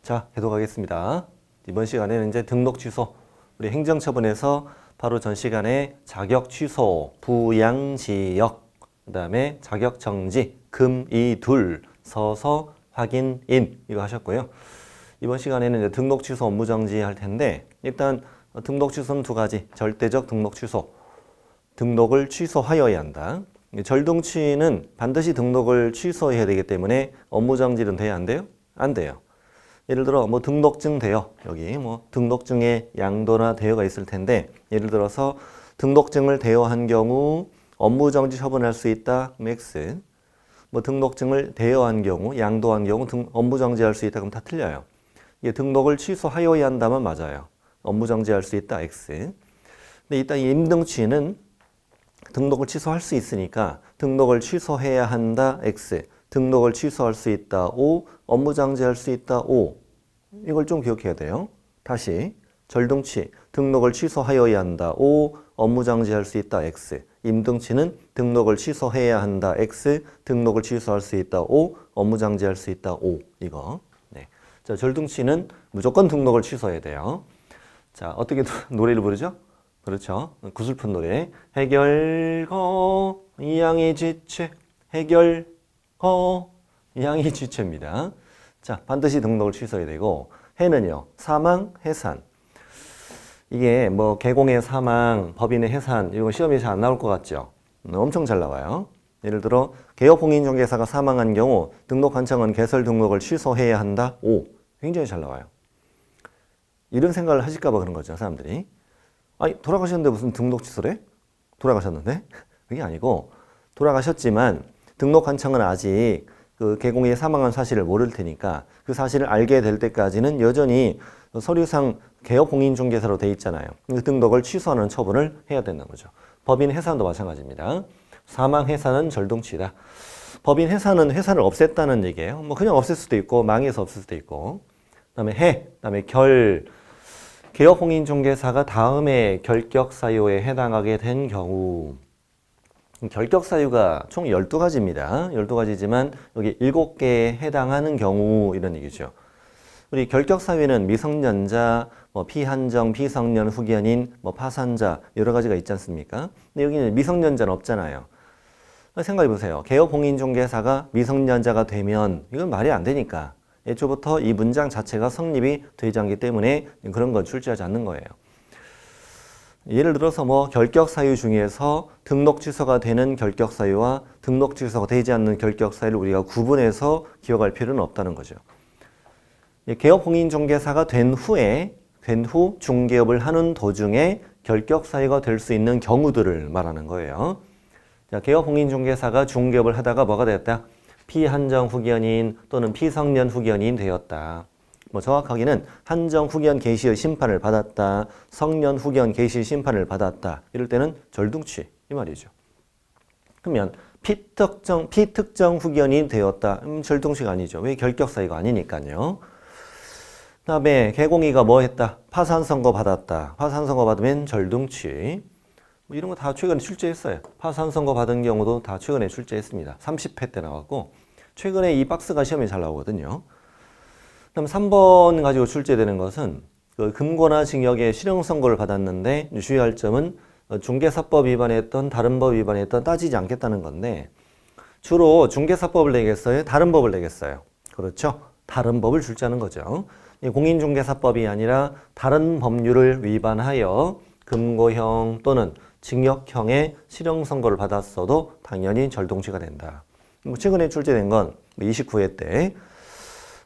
자, 계속하겠습니다. 이번 시간에는 이제 등록 취소, 우리 행정처분에서 바로 전 시간에 자격 취소, 부양지역, 그 다음에 자격 정지, 금, 이, 둘, 서서, 확인, 인 이거 하셨고요. 이번 시간에는 이제 등록 취소, 업무 정지 할 텐데 일단 등록 취소는 두 가지, 절대적 등록 취소, 등록을 취소하여야 한다. 절등취는 반드시 등록을 취소해야 되기 때문에 업무 정지는 돼야 안 돼요? 안 돼요. 예를 들어 뭐 등록증 대여, 여기 뭐 등록증에 양도나 대여가 있을 텐데 예를 들어서 등록증을 대여한 경우 업무 정지 처분할 수 있다. 그럼 X. 뭐 등록증을 대여한 경우, 양도한 경우 업무 정지할 수 있다. 그럼 다 틀려요. 이게 등록을 취소하여야 한다면 맞아요. 업무 정지할 수 있다. X. 근데 일단 이 임등취는 등록을 취소할 수 있으니까 등록을 취소해야 한다. X. 등록을 취소할 수 있다. O. 업무 정지할 수 있다. O. 이걸 좀 기억해야 돼요. 다시 절등취. 등록을 취소하여야 한다. O. 업무 정지할 수 있다. X. 임등취는 등록을 취소해야 한다. X. 등록을 취소할 수 있다. O. 업무 정지할 수 있다. O. 이거. 네. 자, 절등취는 무조건 등록을 취소해야 돼요. 자, 어떻게 노래를 부르죠? 그렇죠. 구슬픈 노래. 해결거 이양이 지체. 해결거 이양이 지체입니다. 자, 반드시 등록을 취소해야 되고, 해는요, 사망, 해산. 이게 뭐 개공의 사망, 법인의 해산, 이거 시험에 잘 안 나올 것 같죠? 엄청 잘 나와요. 예를 들어 개업공인중개사가 사망한 경우 등록관청은 개설 등록을 취소해야 한다. 오, 굉장히 잘 나와요. 이런 생각을 하실까 봐 그런 거죠, 사람들이. 아니, 돌아가셨는데 무슨 등록 취소래? 돌아가셨는데? 그게 아니고 돌아가셨지만 등록관청은 아직 그 개공이 사망한 사실을 모를 테니까 그 사실을 알게 될 때까지는 여전히 서류상 개업공인중개사로 돼 있잖아요. 그 등록을 취소하는 처분을 해야 된다는 거죠. 법인 해산도 마찬가지입니다. 사망 해산은 절등취다. 법인 해산은 회사를 없앴다는 얘기예요. 뭐 그냥 없앨 수도 있고 망해서 없앨 수도 있고. 그다음에 결. 개업공인중개사가 다음에 결격사유에 해당하게 된 경우, 결격사유가 총 12가지입니다. 12가지지만 여기 7개에 해당하는 경우 이런 얘기죠. 우리 결격사유에는 미성년자, 뭐 피한정, 피성년 후견인, 뭐 파산자 여러 가지가 있지 않습니까? 근데 여기는 미성년자는 없잖아요. 생각해 보세요. 개업공인중개사가 미성년자가 되면 이건 말이 안 되니까 애초부터 이 문장 자체가 성립이 되지 않기 때문에 그런 건 출제하지 않는 거예요. 예를 들어서 뭐 결격 사유 중에서 등록 취소가 되는 결격 사유와 등록 취소가 되지 않는 결격 사유를 우리가 구분해서 기억할 필요는 없다는 거죠. 개업공인중개사가 된 후 중개업을 하는 도중에 결격 사유가 될 수 있는 경우들을 말하는 거예요. 자, 개업공인중개사가 중개업을 하다가 뭐가 됐다? 피한정 후견인 또는 피성년 후견인 되었다. 뭐 정확하게는 한정 후견 개시의 심판을 받았다. 성년 후견 개시 심판을 받았다. 이럴 때는 절등취 이 말이죠. 그러면 피특정 후견이 되었다. 절등취가 아니죠. 왜 결격사유가 아니니까요. 그다음에 개공이가 뭐 했다? 파산선고 받았다. 파산선고 받으면 절등취. 뭐 이런 거 다 최근에 출제했어요. 파산선고 받은 경우도 다 최근에 출제했습니다. 30회 때 나왔고 최근에 이 박스가 시험에 잘 나오거든요. 그다음 3번 가지고 출제되는 것은 그 금고나 징역의 실형 선고를 받았는데 주의할 점은 중개사법 위반했던 다른 법 위반했던 따지지 않겠다는 건데 주로 중개사법을 내겠어요? 다른 법을 내겠어요? 그렇죠? 다른 법을 출제하는 거죠. 공인중개사법이 아니라 다른 법률을 위반하여 금고형 또는 징역형의 실형 선고를 받았어도 당연히 절등취가 된다. 최근에 출제된 건 29회 때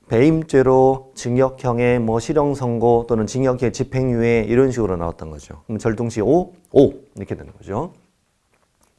배임죄로 징역형의 뭐 실형 선고 또는 징역형의 집행유예 이런 식으로 나왔던 거죠. 그럼 절등취 5 이렇게 되는 거죠.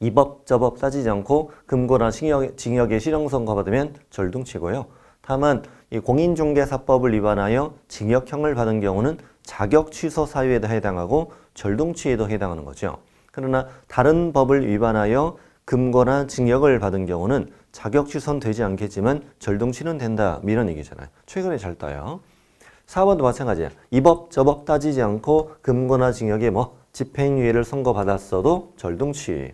이 법 저 법 따지지 않고 금고나 징역의 실형 선고 받으면 절등취고요. 다만 이 공인중개사법을 위반하여 징역형을 받은 경우는 자격 취소 사유에 해당하고 절등취에도 해당하는 거죠. 그러나 다른 법을 위반하여 금고나 징역을 받은 경우는 자격 취소는 되지 않겠지만 절등취는 된다. 이런 얘기잖아요. 최근에 잘 따요. 4번도 마찬가지야. 이 법 저 법 따지지 않고 금고나 징역에 뭐 집행유예를 선고받았어도 절등취.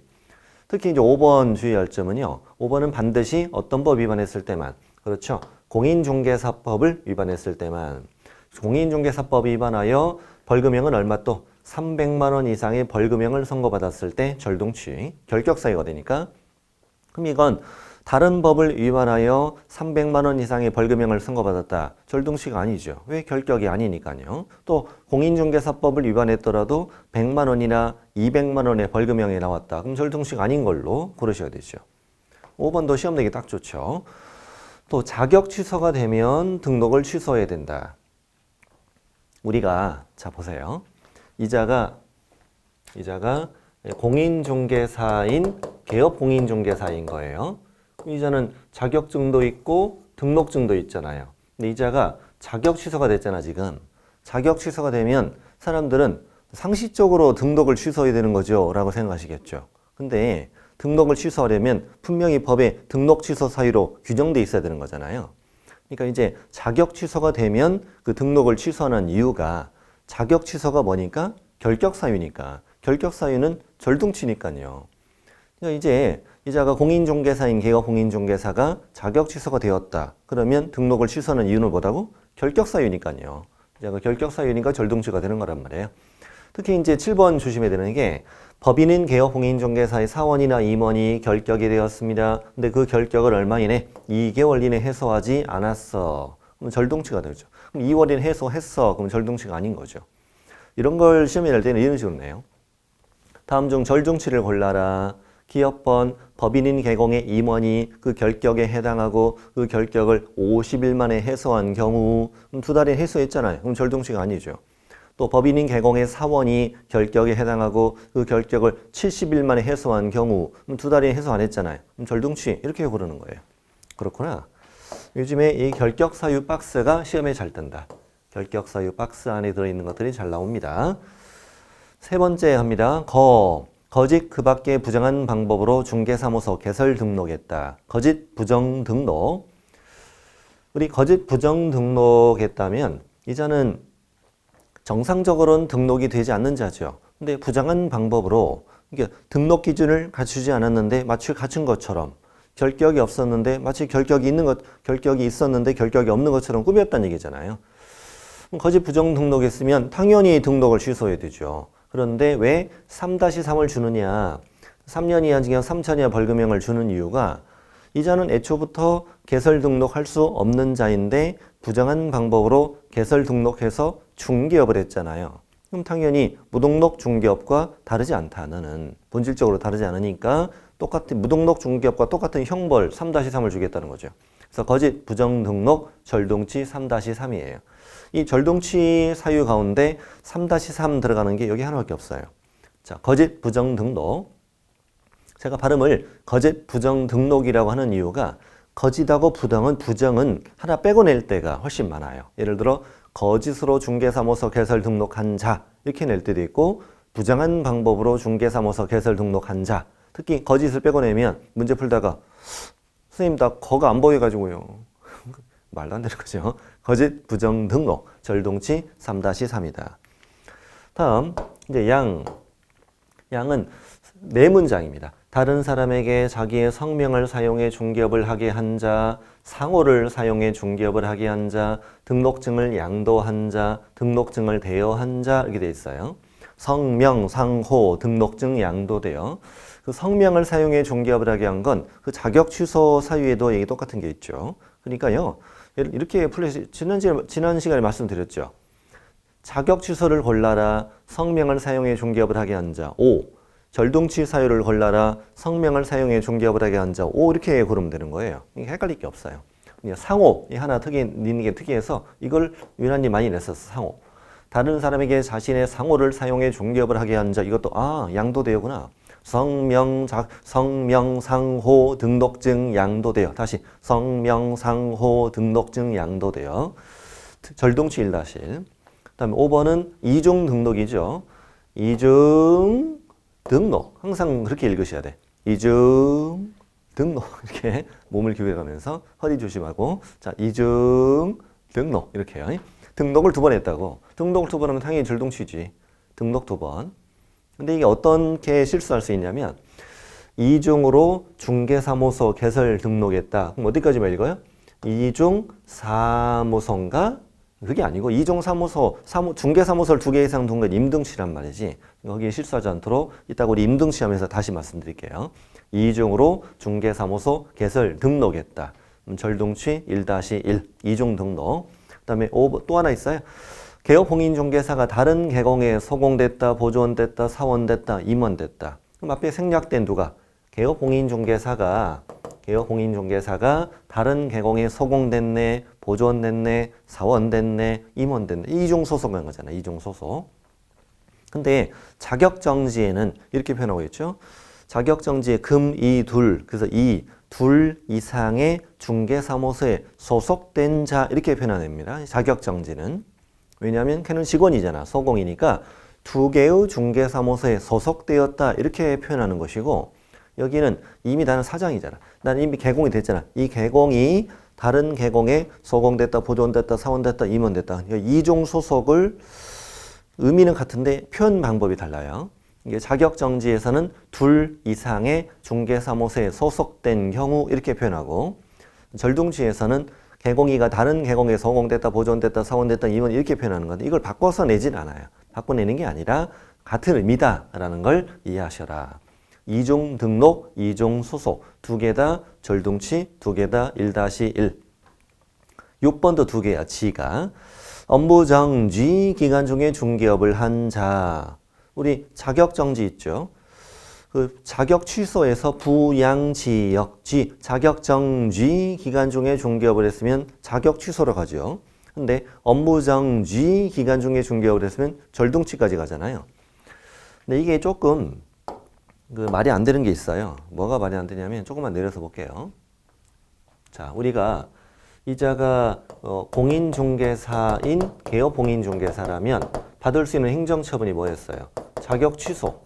특히 이제 5번 주의할 점은요. 5번은 반드시 어떤 법 위반했을 때만. 그렇죠. 공인중개사법을 위반했을 때만 공인중개사법 위반하여 벌금형은 얼마 또 300만 원 이상의 벌금형을 선고받았을 때 절동치, 결격 사유가 되니까 그럼 이건 다른 법을 위반하여 300만 원 이상의 벌금형을 선고받았다. 절동치가 아니죠. 왜? 결격이 아니니까요. 또 공인중개사법을 위반했더라도 100만 원이나 200만 원의 벌금형이 나왔다. 그럼 절동치가 아닌 걸로 고르셔야 되죠. 5번도 시험 내기 딱 좋죠. 또 자격 취소가 되면 등록을 취소해야 된다. 우리가 자 보세요. 이자가 공인중개사인 개업 공인중개사인 거예요. 이자는 자격증도 있고 등록증도 있잖아요. 근데 이자가 자격 취소가 됐잖아 지금. 자격 취소가 되면 사람들은 상식적으로 등록을 취소해야 되는 거죠 라고 생각하시겠죠. 근데 등록을 취소하려면 분명히 법에 등록 취소 사유로 규정돼 있어야 되는 거잖아요. 그러니까 이제 자격 취소가 되면 그 등록을 취소하는 이유가 자격 취소가 뭐니까? 결격 사유니까. 결격 사유는 절동치니까요. 그러니까 이제 이자가 공인중개사인 개업 공인중개사가 자격 취소가 되었다. 그러면 등록을 취소하는 이유는 뭐라고? 결격 사유니까요. 이자가 결격 사유니까 절동치가 되는 거란 말이에요. 특히 이제 7번 조심해야 되는 게 법인인 개업 공인중개사의 사원이나 임원이 결격이 되었습니다. 근데 그 결격을 얼마 이내? 2개월 이내 해소하지 않았어. 그럼 절동치가 되죠. 그럼 2월 이내 해소했어. 그럼 절동치가 아닌 거죠. 이런 걸 시험에 낼 때는 이런 식으로 내요. 다음 중 절동치를 골라라. 기업번 법인인 개공의 임원이 그 결격에 해당하고 그 결격을 50일 만에 해소한 경우 두 달에 해소했잖아요. 그럼 절동치가 아니죠. 또 법인인 개공의 사원이 결격에 해당하고 그 결격을 70일 만에 해소한 경우 두 달에 해소 안 했잖아요. 그럼 절동치 이렇게 고르는 거예요. 그렇구나. 요즘에 이 결격 사유 박스가 시험에 잘 뜬다. 결격 사유 박스 안에 들어있는 것들이 잘 나옵니다. 세 번째 합니다. 거짓 그 밖에 부정한 방법으로 중개사무소 개설 등록했다. 거짓 부정 등록. 우리 거짓 부정 등록했다면 이자는 정상적으로는 등록이 되지 않는 자죠. 근데 부정한 방법으로 이게 등록 기준을 갖추지 않았는데 마치 갖춘 것처럼 결격이 없었는데 마치 결격이 있었는데 결격이 없는 것처럼 꾸몄다는 얘기잖아요. 거짓 부정 등록했으면 당연히 등록을 취소해야 되죠. 그런데 왜 3-3을 주느냐, 3년 이하 징역 3천 이하 벌금형을 주는 이유가 이자는 애초부터 개설 등록할 수 없는 자인데 부정한 방법으로 개설 등록해서 중개업을 했잖아요. 그럼 당연히 무등록 중개업과 다르지 않다. 너는 본질적으로 다르지 않으니까 똑같은 무등록 중개업과 똑같은 형벌 3-3을 주겠다는 거죠. 그래서 거짓 부정 등록 절동치 3-3이에요. 이 절동치 사유 가운데 3-3 들어가는 게 여기 하나밖에 없어요. 자, 거짓 부정 등록. 제가 발음을 거짓 부정 등록이라고 하는 이유가 거짓하고 부정은 하나 빼고 낼 때가 훨씬 많아요. 예를 들어 거짓으로 중개사무소 개설 등록한 자 이렇게 낼 때도 있고 부정한 방법으로 중개사무소 개설 등록한 자 특히 거짓을 빼고 내면 문제 풀다가 선생님 나 거가 안 보여가지고요. 말도 안 되는 거죠. 거짓 부정 등록 절동치 3-3이다. 다음 이제 양은 네 문장입니다. 다른 사람에게 자기의 성명을 사용해 중개업을 하게 한 자, 상호를 사용해 중개업을 하게 한 자, 등록증을 양도한 자, 등록증을 대여한 자 이렇게 돼 있어요. 성명, 상호, 등록증 양도돼요. 그 성명을 사용해 중개업을 하게 한 건 그 자격 취소 사유에도 얘기 똑같은 게 있죠. 그러니까요. 이렇게 지난 시간에 말씀드렸죠. 자격 취소를 골라라. 성명을 사용해 중개업을 하게 한 자. 5. 절동치 사유를 골라라. 성명을 사용해 중개업을 하게 한 자. 5 이렇게 고르면 되는 거예요. 이게 헷갈릴 게 없어요. 상호 이 하나 있는 게 특이해서 이걸 유난히 많이 냈었어. 상호. 다른 사람에게 자신의 상호를 사용해 중개업을 하게 한 자. 이것도 양도대여구나. 성명, 상호, 등록증 양도대여. 다시 성명, 상호, 등록증 양도대여. 절동치 1-1. 그다음에 5번은 이중 등록이죠. 이중 등록. 항상 그렇게 읽으셔야 돼. 이중 등록. 이렇게 몸을 기울여가면서 허리 조심하고. 자, 이중 등록. 이렇게요. 등록을 2번 했다고. 등록을 2번 하면 당연히 절동치지. 등록 2번. 근데 이게 어떻게 실수할 수 있냐면 이중으로 중개사무소 개설 등록했다. 그럼 어디까지만 읽어요? 이중사무소인가? 그게 아니고 이중사무소, 중개사무소를 2개 이상 둔 건 임등치란 말이지. 거기에 실수하지 않도록 이따가 우리 임등치 하면서 다시 말씀드릴게요. 이중으로 중개사무소 개설 등록했다. 절등치 1-1 이중 등록. 그 다음에 또 하나 있어요. 개업공인중개사가 다른 개공에 소공됐다, 보조원됐다, 사원됐다, 임원됐다. 그럼 앞에 생략된 누가? 개업공인중개사가 다른 개공에 소공됐네, 보조원됐네, 사원됐네, 임원됐네. 이중소속한 거잖아. 이중소속. 근데 자격정지에는 이렇게 표현하고 있죠. 자격정지에 금, 이, 둘. 그래서 이, 둘 이상의 중개사무소에 소속된 자 이렇게 표현합니다. 자격정지는. 왜냐하면 걔는 직원이잖아. 소공이니까 2개의 중개사무소에 소속되었다 이렇게 표현하는 것이고 여기는 이미 나는 사장이잖아. 나는 이미 개공이 됐잖아. 이 개공이 다른 개공에 소공됐다, 보조원됐다, 사원됐다, 임원됐다. 그러니까 이중 소속을 의미는 같은데 표현 방법이 달라요. 이게 자격정지에서는 2 이상의 중개사무소에 소속된 경우 이렇게 표현하고 절등치에서는 개공이가 다른 개공에 소공됐다, 보조원됐다, 사원됐다, 임원 이렇게 표현하는 건데 이걸 바꿔서 내진 않아요. 바꿔내는 게 아니라 같은 의미다라는 걸 이해하셔라. 이중 등록, 이중 소속 2개 다 절등치, 2개 다 1-1. 6번도 2개야. 지가 업무정지 기간 중에 중개업을 한 자. 우리 자격정지 있죠. 그 자격 취소에서 부양지역, 자격정지 기간 중에 중개업을 했으면 자격 취소로 가죠. 근데 업무정지 기간 중에 중개업을 했으면 절등치까지 가잖아요. 근데 이게 조금 말이 안 되는 게 있어요. 뭐가 말이 안 되냐면 조금만 내려서 볼게요. 자, 우리가 이자가 공인중개사인 개업공인중개사라면 받을 수 있는 행정처분이 뭐였어요? 자격 취소,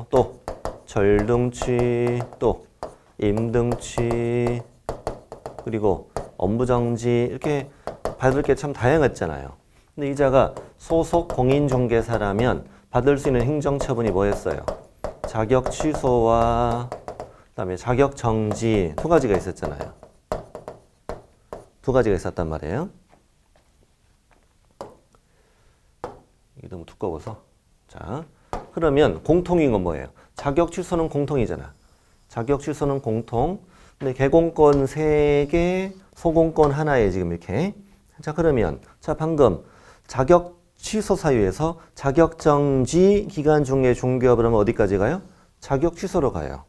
또 절등치, 또 임등치, 그리고 업무정지 이렇게 받을 게 참 다양했잖아요. 근데 이자가 소속 공인중개사라면 받을 수 있는 행정처분이 뭐였어요? 자격 취소와 그다음에 자격 정지 2가지가 있었잖아요. 2가지가 있었단 말이에요. 이게 너무 두꺼워서. 자, 그러면 공통인 건 뭐예요? 자격 취소는 공통이잖아. 자격 취소는 공통. 근데 개공권 3개, 소공권 하나에 지금 이렇게. 자, 그러면 방금 자격 취소 사유에서 자격 정지 기간 중에 중개업을 하면 어디까지 가요? 자격 취소로 가요.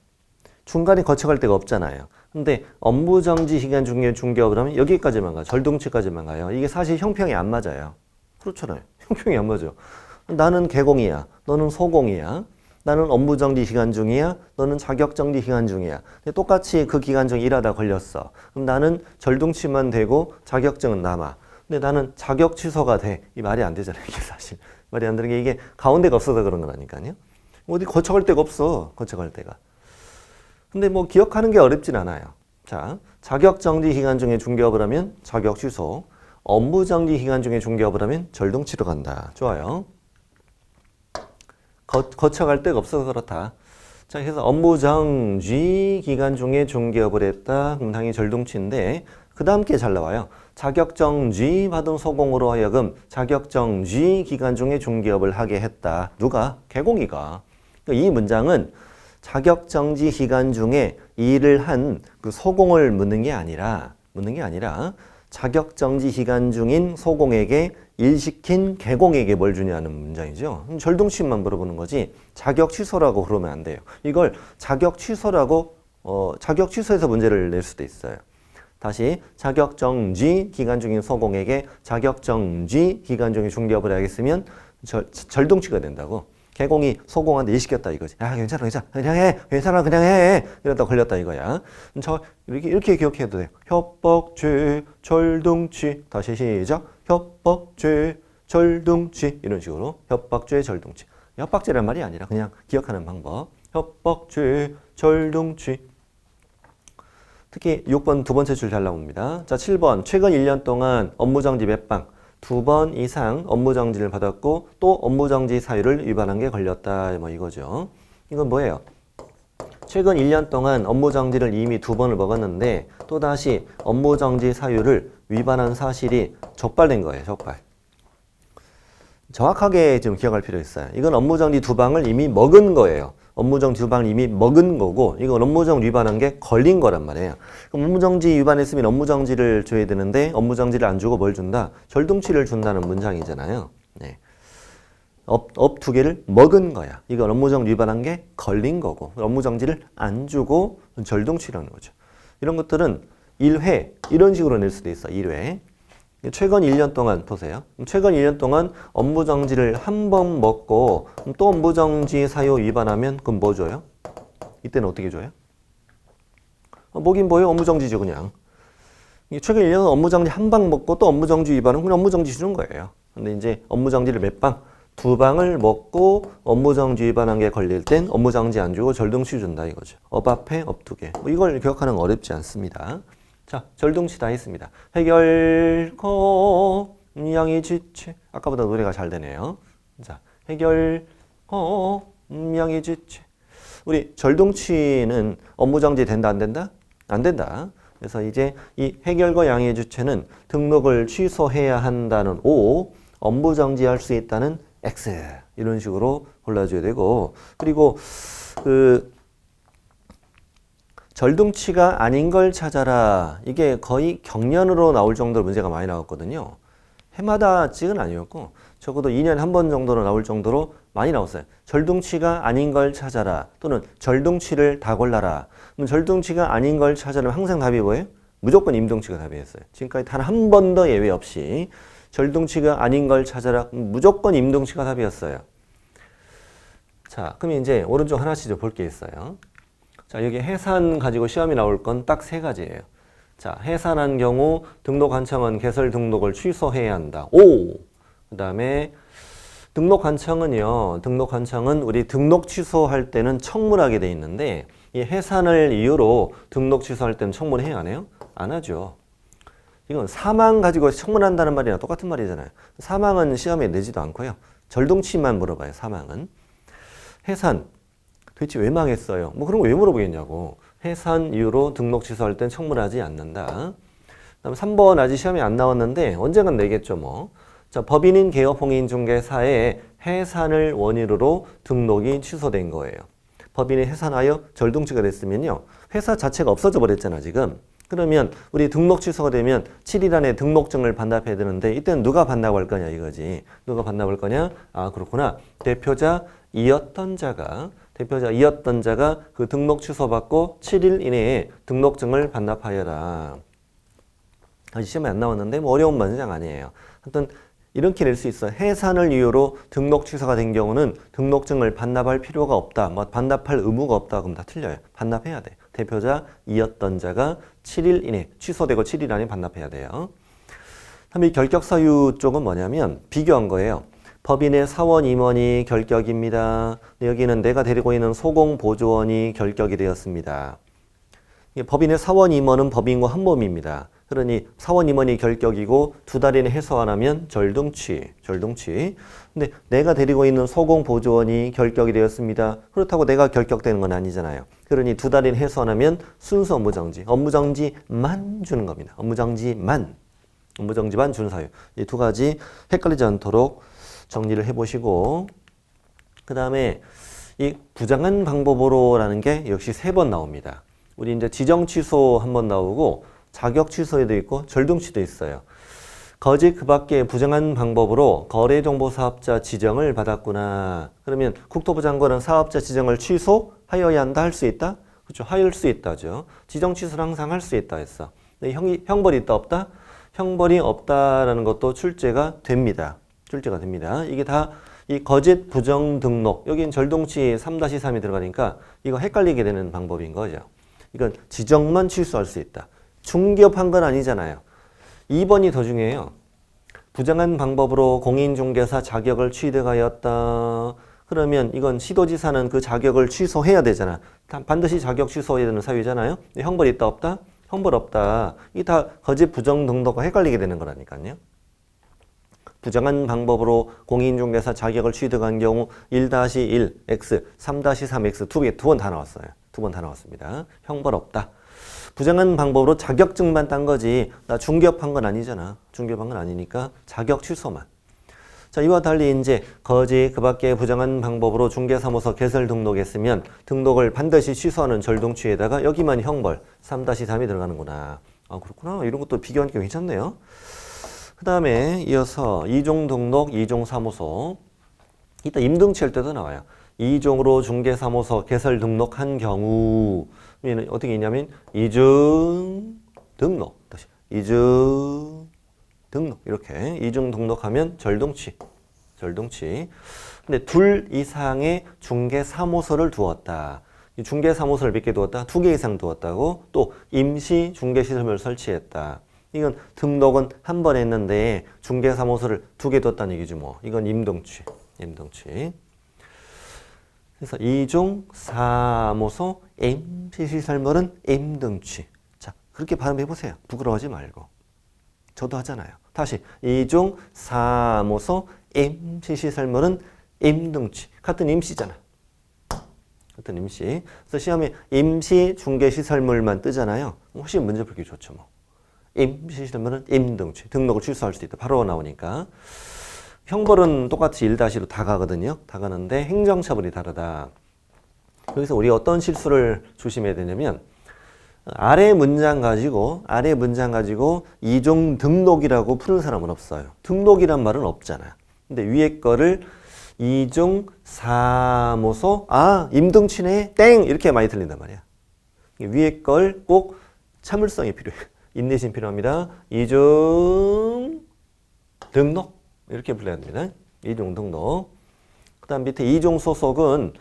중간에 거쳐갈 데가 없잖아요. 근데 업무 정지 기간 중에 중개업을 하면 여기까지만 가요. 절등치까지만 가요. 이게 사실 형평이 안 맞아요. 그렇잖아요. 형평이 안 맞아요. 나는 개공이야. 너는 소공이야. 나는 업무 정지 기간 중이야. 너는 자격 정지 기간 중이야. 근데 똑같이 그 기간 중 일하다 걸렸어. 그럼 나는 절등치만 되고 자격증은 남아. 근데 나는 자격 취소가 돼. 이 말이 안 되잖아요. 이게 사실. 말이 안 되는 게 이게 가운데가 없어서 그런 거라니까요. 어디 거쳐갈 데가 없어. 거쳐갈 데가. 근데 뭐 기억하는 게 어렵진 않아요. 자, 자격 정지 기간 중에 중개업을 하면 자격 취소. 업무 정지 기간 중에 중개업을 하면 절등치로 간다. 좋아요. 거쳐갈 데가 없어서 그렇다. 자, 그래서 업무 정지 기간 중에 중개업을 했다. 그럼 당연히 절등치인데 그 다음 게 잘 나와요. 자격정지 받은 소공으로 하여금 자격정지 기간 중에 중개업을 하게 했다. 누가? 개공이가. 이 문장은 자격정지 기간 중에 일을 한 그 소공을 묻는 게 아니라 자격정지 기간 중인 소공에게 일시킨 개공에게 뭘 주냐는 문장이죠. 절등치만 물어보는 거지 자격 취소라고 그러면 안 돼요. 이걸 자격 취소라고 자격 취소해서 문제를 낼 수도 있어요. 다시 자격정지 기간 중인 소공에게 자격정지 기간 중에 중개업을 하겠으면 절등치가 된다고. 개공이 소공한테 일 시켰다 이거지. 야, 괜찮아, 그냥 해. 괜찮아, 그냥 해. 이러다 걸렸다 이거야. 이렇게 기억해도 돼요. 협박죄, 절등치. 다시 시작. 협박죄, 절등치. 이런 식으로. 협박죄, 절등치. 협박죄란 말이 아니라 그냥 기억하는 방법. 협박죄, 절등치. 특히 6번 두 번째 줄 잘 나옵니다. 자, 7번. 최근 1년 동안 업무정지 몇 방. 2번 이상 업무정지를 받았고 또 업무정지 사유를 위반한 게 걸렸다. 뭐 이거죠. 이건 뭐예요? 최근 1년 동안 업무정지를 이미 2번을 먹었는데 또다시 업무정지 사유를 위반한 사실이 적발된 거예요. 적발. 정확하게 지금 기억할 필요 있어요. 이건 업무정지 2방을 이미 먹은 거예요. 업무정지 2방을 이미 먹은 거고 이건 업무정지 위반한 게 걸린 거란 말이에요. 그럼 업무정지 위반했으면 업무정지를 줘야 되는데 업무정지를 안 주고 뭘 준다? 절등치를 준다는 문장이잖아요. 네. 업 2개를 먹은 거야. 이건 업무정지 위반한 게 걸린 거고 업무정지를 안 주고 절등치라는 거죠. 이런 것들은 1회 이런 식으로 낼 수도 있어. 1회. 최근 1년 동안 보세요. 최근 1년 동안 업무정지를 한 번 먹고 또 업무정지 사유 위반하면 그럼 뭐 줘요? 이때는 어떻게 줘요? 뭐긴 뭐예요? 업무정지죠 그냥. 최근 1년은 업무정지 한 방 먹고 또 업무정지 위반은 그냥 업무정지 주는 거예요. 근데 이제 업무정지를 몇 방? 2방을 먹고 업무정지 위반한 게 걸릴 땐 업무정지 안 주고 절등치 준다 이거죠. 업 앞에 업 2개. 뭐 이걸 기억하는 건 어렵지 않습니다. 자, 절등치 다 했습니다. 해결코 양이 지체. 아까보다 노래가 잘 되네요. 자, 해결코 양이 지체. 우리 절등치는 업무정지 된다 안 된다? 안 된다. 그래서 이제 이 해결과 양의 주체는 등록을 취소해야 한다는 O, 업무정지할 수 있다는 X 이런 식으로 골라줘야 되고 그리고 그 절등치가 아닌 걸 찾아라. 이게 거의 경련으로 나올 정도로 문제가 많이 나왔거든요. 해마다씩은 아니었고 적어도 2년에 한 번 정도로 나올 정도로 많이 나왔어요. 절등치가 아닌 걸 찾아라. 또는 절등치를 다 골라라. 그럼 절등치가 아닌 걸 찾아라면 항상 답이 뭐예요? 무조건 임등치가 답이었어요. 지금까지 단 한 번 더 예외 없이 절등치가 아닌 걸 찾아라. 무조건 임등치가 답이었어요. 자, 그럼 이제 오른쪽 하나씩 볼 게 있어요. 자, 여기 해산 가지고 시험이 나올 건 딱 3가지예요. 자, 해산한 경우 등록 한청은 개설 등록을 취소해야 한다. 오! 그 다음에 등록 한청은요. 등록 한청은 우리 등록 취소할 때는 청문하게 돼 있는데 이 해산을 이유로 등록 취소할 때는 청문해야 안 해요? 안 하죠. 이건 사망 가지고 청문한다는 말이랑 똑같은 말이잖아요. 사망은 시험에 내지도 않고요. 절등치만 물어봐요. 사망은. 해산. 도대체 왜 망했어요? 뭐 그런 거 왜 물어보겠냐고. 해산 이후로 등록 취소할 땐 청문하지 않는다. 그다음 3번 아직 시험에 안 나왔는데 언젠간 내겠죠 뭐. 자, 법인인 개업 홍인중개사의 해산을 원인으로 등록이 취소된 거예요. 법인이 해산하여 절등치가 됐으면요. 회사 자체가 없어져 버렸잖아 지금. 그러면 우리 등록 취소가 되면 7일 안에 등록증을 반납해야 되는데 이때는 누가 반납할 거냐 이거지. 누가 반납할 거냐? 아 그렇구나. 대표자이었던 자가 그 등록 취소받고 7일 이내에 등록증을 반납하여라. 아직 시험에 안 나왔는데 뭐 어려운 문장 아니에요. 하여튼 이렇게 낼 수 있어. 해산을 이유로 등록 취소가 된 경우는 등록증을 반납할 필요가 없다. 뭐 반납할 의무가 없다. 그럼 다 틀려요. 반납해야 돼. 대표자이었던 자가 7일 이내 취소되고 7일 안에 반납해야 돼요. 다음에 이 결격 사유 쪽은 뭐냐면 비교한 거예요. 법인의 사원 임원이 결격입니다. 여기는 내가 데리고 있는 소공보조원이 결격이 되었습니다. 법인의 사원 임원은 법인과 한 몸입니다. 그러니 사원 임원이 결격이고 2달 이내 해소 안 하면 절등치. 근데 내가 데리고 있는 소공보조원이 결격이 되었습니다. 그렇다고 내가 결격되는 건 아니잖아요. 그러니 2달 이내 해소 안 하면 순수 업무정지만 주는 겁니다. 업무정지만 주는 사유. 이 2가지 헷갈리지 않도록 정리를 해보시고 그 다음에 이 부당한 방법으로라는 게 역시 3번 나옵니다. 우리 이제 지정 취소 한 번 나오고 자격 취소에도 있고 절등치도 있어요. 거짓 그 밖에 부정한 방법으로 거래정보사업자 지정을 받았구나. 그러면 국토부 장관은 사업자 지정을 취소하여야 한다 할 수 있다? 그렇죠. 할 수 있다죠. 지정 취소를 항상 할 수 있다 했어. 근데 형벌이 있다 없다? 형벌이 없다라는 것도 출제가 됩니다. 이게 다 이 거짓 부정 등록, 여긴 절등치 3-3이 들어가니까 이거 헷갈리게 되는 방법인 거죠. 이건 지정만 취소할 수 있다. 중개업한 건 아니잖아요. 2번이 더 중요해요. 부정한 방법으로 공인중개사 자격을 취득하였다. 그러면 이건 시도지사는 그 자격을 취소해야 되잖아. 반드시 자격 취소해야 되는 사유잖아요. 형벌 있다 없다? 형벌 없다. 이게 다 거짓 부정 등록과 헷갈리게 되는 거라니까요. 부정한 방법으로 공인중개사 자격을 취득한 경우 1-1, X, 3-3, X 두 번 다 나왔어요. 두 번 다 나왔습니다. 형벌없다. 부정한 방법으로 자격증만 딴 거지 나 중개업한 건 아니잖아. 중개업한 건 아니니까 자격 취소만. 자, 이와 달리 이제 거짓 그 밖에 부정한 방법으로 중개사무소 개설 등록했으면 등록을 반드시 취소하는 절동치에다가 여기만 형벌 3-3이 들어가는구나. 아, 그렇구나. 이런 것도 비교하니까 괜찮네요. 그 다음에 이어서 이종 등록, 이종 사무소. 이따 임등치 할 때도 나와요. 이종으로 중개사무소 개설 등록한 경우 어떻게 있냐면 이중 등록, 다시 이중 등록 이렇게 이중 등록하면 절동치. 근데 둘 이상의 중개사무소를 두었다. 이 중개사무소를 몇 개 두었다? 2개 이상 두었다고. 또 임시 중개시설물을 설치했다. 이건 등록은 한 번 했는데 중개사무소를 2개 뒀다는 얘기지 뭐. 이건 임등치. 그래서 이중 사무소 임시시설물은 임등치. 자, 그렇게 발음해 보세요. 부끄러워하지 말고. 저도 하잖아요. 다시 이중 사무소 임시시설물은 임등치. 같은 임시잖아. 같은 임시. 그래서 시험에 임시 중개시설물만 뜨잖아요. 훨씬 문제 풀기 좋죠 뭐. 임시시설물은 임등치. 등록을 취소할 수도 있다. 바로 나오니까. 형벌은 똑같이 1-로 다 가거든요. 다 가는데 행정처분이 다르다. 여기서 우리 어떤 실수를 조심해야 되냐면 아래 문장 가지고 이종 등록이라고 푸는 사람은 없어요. 등록이란 말은 없잖아요. 근데 위에 거를 이종 사무소 임등치네 땡 이렇게 많이 들린단 말이야. 위에 걸 꼭 참을성이 필요해요. 인내심 필요합니다. 이종 등록 이렇게 불러야 됩니다. 이종 등록. 그 다음 밑에 이종 소속은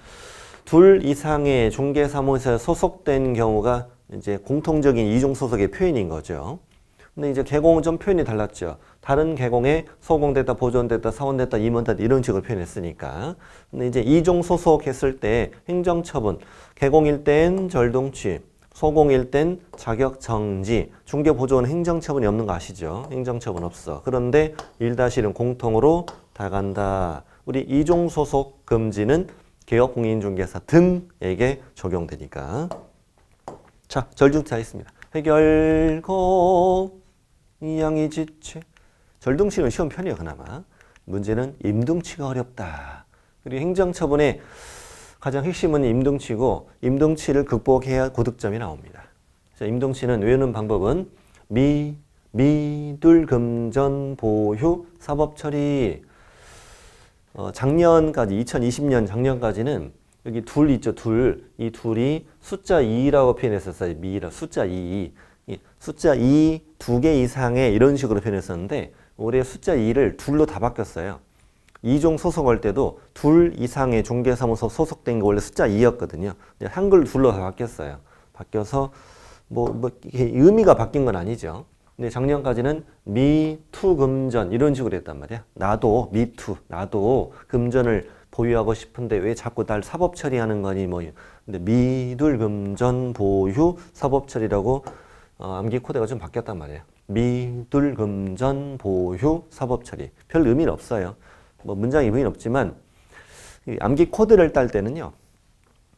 둘 이상의 중개사무소에 소속된 경우가 이제 공통적인 이종 소속의 표현인 거죠. 근데 이제 개공은 좀 표현이 달랐죠. 다른 개공에 소공됐다, 보존됐다, 사원됐다, 임원됐다 이런 식으로 표현했으니까. 근데 이제 이종 소속했을 때 행정처분, 개공일 땐 절동치, 소공일 땐 자격정지, 중개보조원 행정처분이 없는 거 아시죠? 행정처분 없어. 그런데 1-1은 공통으로 다 간다. 우리 이종소속 금지는 개업공인중개사 등에게 적용되니까. 자, 절등치 하겠습니다. 해결고 이양이지체. 절등치는 시험 편이에요, 그나마. 문제는 임등치가 어렵다. 그리고 행정처분에 가장 핵심은 임등치고 임등치를 극복해야 고득점이 나옵니다. 자, 임등치는 외우는 방법은 미둘금전 보휴 사법처리. 작년까지 2020년 작년까지는 여기 둘 있죠. 이 둘이 숫자 2라고 표현했었어요. 미라 숫자 2. 숫자 2 2개 이상의 이런 식으로 표현했었는데 올해 숫자 2를 둘로 다 바뀌었어요. 이종 소속할 때도 둘 이상의 중개사무소 소속된 게 원래 숫자 2였거든요. 한글 둘로 다 바뀌었어요. 바뀌어서 이게 의미가 바뀐 건 아니죠. 근데 작년까지는 미투 금전 이런 식으로 했단 말이야. 나도 금전을 보유하고 싶은데 왜 자꾸 날 사법 처리하는 거니 뭐. 근데 미둘 금전 보유 사법 처리라고 암기 코드가 좀 바뀌었단 말이에요. 미둘 금전 보유 사법 처리. 별 의미는 없어요. 문장에 의미는 없지만 암기 코드를 딸 때는요.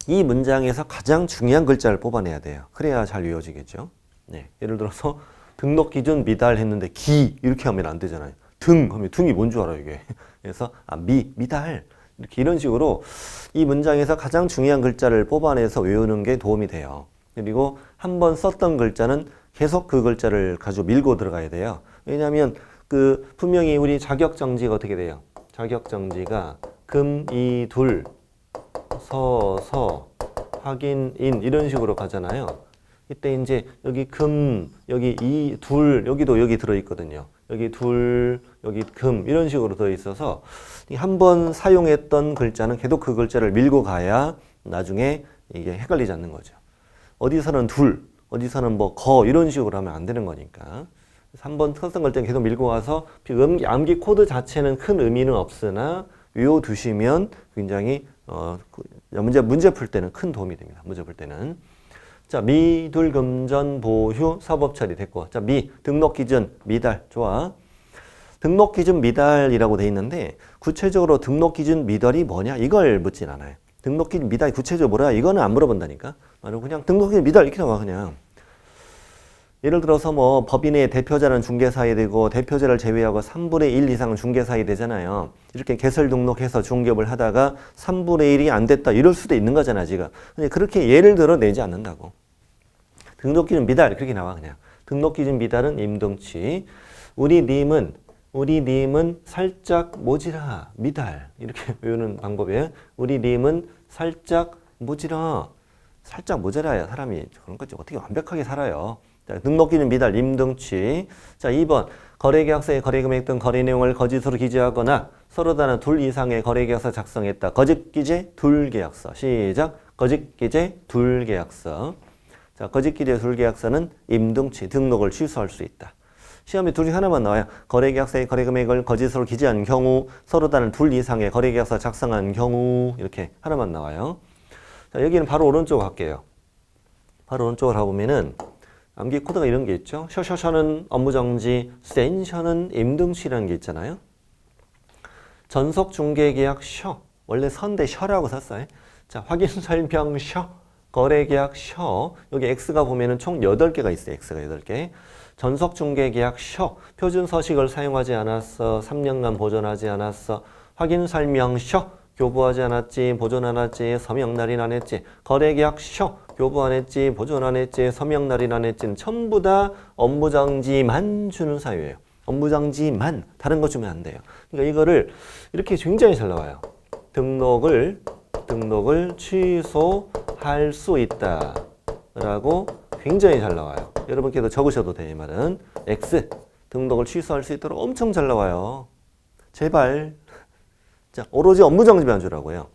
이 문장에서 가장 중요한 글자를 뽑아내야 돼요. 그래야 잘 외워지겠죠. 네, 예를 들어서 등록 기준 미달했는데 기 이렇게 하면 안 되잖아요. 등 하면 등이 뭔 줄 알아요 이게. 그래서 미달 이렇게 이런 식으로 이 문장에서 가장 중요한 글자를 뽑아내서 외우는 게 도움이 돼요. 그리고 한번 썼던 글자는 계속 그 글자를 가지고 밀고 들어가야 돼요. 왜냐하면 분명히 우리 자격정지가 어떻게 돼요? 자격정지가 금, 이, 둘, 서, 확인인 이런 식으로 가잖아요. 이때 이제 여기 금, 여기 이, 둘, 여기도 여기 들어있거든요. 여기 둘, 여기 금 이런 식으로 들어있어서 한번 사용했던 글자는 계속 그 글자를 밀고 가야 나중에 이게 헷갈리지 않는 거죠. 어디서는 둘, 어디서는 거 이런 식으로 하면 안 되는 거니까. 한번 썼던 글자는 계속 밀고 가서 암기 코드 자체는 큰 의미는 없으나 외워두시면 굉장히 문제 풀 때는 큰 도움이 됩니다. 문제 풀 때는. 자, 미둘금전 보휴 사법처리 됐고. 자, 등록 기준 미달. 좋아. 등록 기준 미달이라고 돼 있는데 구체적으로 등록 기준 미달이 뭐냐? 이걸 묻진 않아요. 등록 기준 미달이 구체적으로 뭐라? 이거는 안 물어본다니까. 말은 그냥 등록기준 미달 이렇게 나와 그냥. 예를 들어서 뭐 법인의 대표자는 중개사이 되고 대표자를 제외하고 3분의 1 이상은 중개사이 되잖아요. 이렇게 개설 등록해서 중개업을 하다가 3분의 1이 안 됐다 이럴 수도 있는 거잖아 지금. 근데 그렇게 예를 들어 내지 않는다고. 등록기준 미달 그렇게 나와 그냥. 등록기준 미달은 임등치. 우리 님은 살짝 모지라 미달 이렇게 외우는 방법이에요. 우리 님은 살짝 모지라. 살짝 모자라야 사람이 그런 거지 어떻게 완벽하게 살아요. 자, 등록기준 미달 임등치. 자 2번 거래계약서의 거래금액 등 거래 내용을 거짓으로 기재하거나 서로 다른 둘 이상의 거래계약서 작성했다. 거짓기재 둘계약서. 시작. 거짓기재 둘계약서. 자 거짓기재 둘계약서는 임등치 등록을 취소할 수 있다. 시험에 둘 중 하나만 나와요. 거래계약서의 거래금액을 거짓으로 기재한 경우 서로 다른 둘 이상의 거래계약서 작성한 경우 이렇게 하나만 나와요. 자 여기는 바로 오른쪽 할게요. 바로 오른쪽을 가보면은 암기 코드가 이런 게 있죠. 셔셔셔는 업무정지, 센셔는 임등치라는 게 있잖아요. 전속중개계약 셔, 원래 선대 셔라고 썼어요. 자, 확인설명 셔, 거래계약 셔, 여기 X가 보면은 총 8개가 있어요. X가 8개. 전속중개계약 셔, 표준서식을 사용하지 않았어, 3년간 보존하지 않았어, 확인설명 셔, 교부하지 않았지, 보존 안 했지, 서명 날인 안 했지, 거래계약 셔, 교부 안 했지, 보존 안 했지, 서명 날인 안 했지는 전부 다 업무정지만 주는 사유예요. 업무정지만, 다른 거 주면 안 돼요. 그러니까 이거를 이렇게 굉장히 잘 나와요. 등록을 취소할 수 있다 라고 굉장히 잘 나와요. 여러분께도 적으셔도 돼요. 이 말은 X, 등록을 취소할 수 있도록 엄청 잘 나와요. 제발. 자, 오로지 업무정지만 주라고요.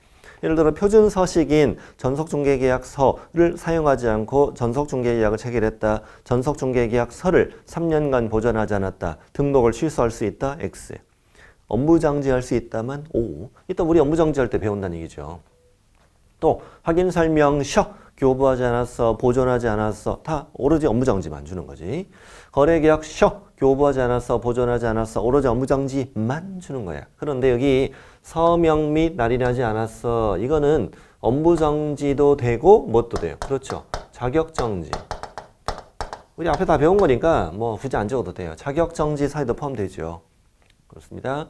예를 들어 표준서식인 전속중개계약서를 사용하지 않고 전속중개계약을 체결했다. 전속중개계약서를 3년간 보존하지 않았다. 등록을 취소할 수 있다. X. 업무정지할 수 있다만 O. 이따 우리 업무정지할 때 배운다는 얘기죠. 또 확인설명서 교부하지 않았어, 보존하지 않았어, 다 오로지 업무정지만 주는 거지. 거래계약서 교부하지 않았어, 보존하지 않았어, 오로지 업무정지만 주는 거야. 그런데 여기 서명 및 날인하지 않았어. 이거는 업무정지도 되고 뭣도 돼요. 그렇죠. 자격정지. 우리 앞에 다 배운 거니까 뭐 굳이 안 적어도 돼요. 자격정지 사유도 포함되죠. 그렇습니다.